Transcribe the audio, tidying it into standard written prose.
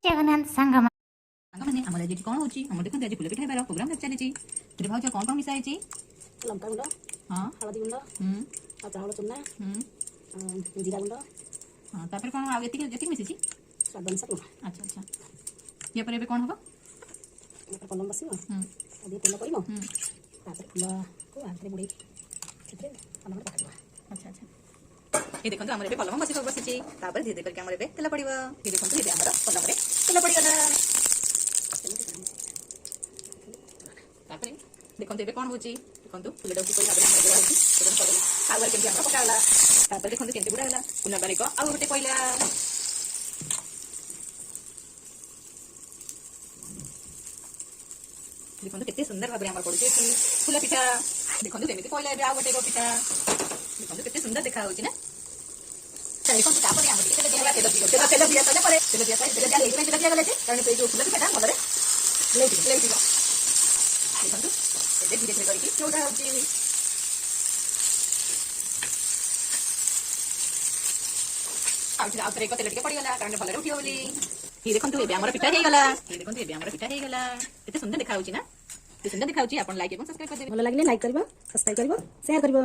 जगन्नाथ संगम साଙ୍ଗମାନେ ଆମର ଆଜି କ'ଣ ହେଉଛି ଆମର ଦେଖନ୍ତୁ ଆଜି ଫୁଲ ପିଠା ହେବାର ପ୍ରୋଗ୍ରାମ ଚାଲିଛି। ସେଠି ଭାଉଜ କ'ଣ ମିଶା ହେଇଛି? ଲଙ୍କା ଗୁଣ୍ଡ, ହଁ, ହଳଦୀ ଗୁଣ୍ଡ, ଆଉ ଚାଉଳ ଚୁନା, ଜିରା ଗୁଣ୍ଡ, ହଁ, ତାପରେ କ'ଣ ଆଉ ଏତିକି ଯେତିକି ମିଶିଛି? ସ୍ୱାଦ ଅନୁସାରେ ଲୁଣ। ଆଚ୍ଛା ଆଚ୍ଛା, ୟା ପରେ ଏବେ କ'ଣ ହେବ? ତାପରେ ପଲମ ବସିବ, ଟିକେ ତେଲ ପଡ଼ିବ, ତାପରେ ଫୁଲକୁ ହାତରେ ବୁଡ଼େଇକି ସେଥିରେ ପଲମରେ ପକାଯିବ। ଆଚ୍ଛା ଆଚ୍ଛା, ଏ ଦେଖନ୍ତୁ ଆମର ଏବେ ପଲମ ବସିଛି। ତାପରେ ଧୀରେ ଧୀରେ କରିକି ଆମର ଏବେ ତେଲ ପଡ଼ିବ। ଏ ଦେଖନ୍ତୁ ଏବେ ଆମର ପଲମରେ ତେଲ ପଡ଼ିଗଲା। ତାପରେ ଦେଖନ୍ତୁ ଏବେ କ'ଣ ହେଉଛି? ଦେଖନ୍ତୁ ଫୁଲଟାକୁ କିପରି ଭାବରେ ଆମର ବୁଡ଼ା ହେଉଛି। ତାୱାରେ କେମିତି ଆମର ପକାଗଲା। ତାପରେ ଦେଖନ୍ତୁ କେମିତି ବୁଡ଼ା ହେଲା। ପୁନର୍ବାର ଏକ ଆଉ ଗୋଟେ ପଇଲା। ଦେଖନ୍ତୁ କେତେ ସୁନ୍ଦର ଭାବରେ ଆମର ପଡୁଛି ଏଠି ଫୁଲ ପିଠା। ଦେଖନ୍ତୁ କେମିତି ପଇଲା ଏବେ ଆଉ ଗୋଟେ ପିଠା। ଦେଖନ୍ତୁ କେତେ ସୁନ୍ଦର ଦେଖା ହେଉଛି ନା। ଦେଖନ୍ତୁ ତାପରେ ଆମର ଟିକେ ତେଲ ଦିଆଗଲା। ତେଲ ଦିଆଗଲା ପରେ ତେଲ ଦିଆଗଲା ଯେ କାରଣ ସେଇ ଯୋଉ ଫୁଲ ପିଠାଟା ଭଲରେ ଲେଉଟିବ। ଦେଖନ୍ତୁ ଏବେ ଧୀରେ ଧୀରେ କରିକି ଚଉଡ଼ା ହେଉଛି। ଆଉ ଥରେ ଏକ ତେଲ ଟିକେ ପଡ଼ିଗଲା କାରଣ ଭଲରେ ଉଠିବ ବୋଲି। ଦେଖନ୍ତୁ ଏବେ ଆମର ପିଠା ହେଇଗଲା। କେତେ ସୁନ୍ଦର ଦେଖା ହେଉଛି ନା। କେତେ ସୁନ୍ଦର ଦେଖା ହେଉଛି। ଆପଣ ଲାଇକ୍ ଏବଂ ସବସ୍କ୍ରାଇବ କରିଦେବେ। ଭଲ ଲାଗିଲେ ଲାଇକ୍ କରିବ, ସବସ୍କ୍ରାଇବ କରିବ, ସେୟାର କରିବ।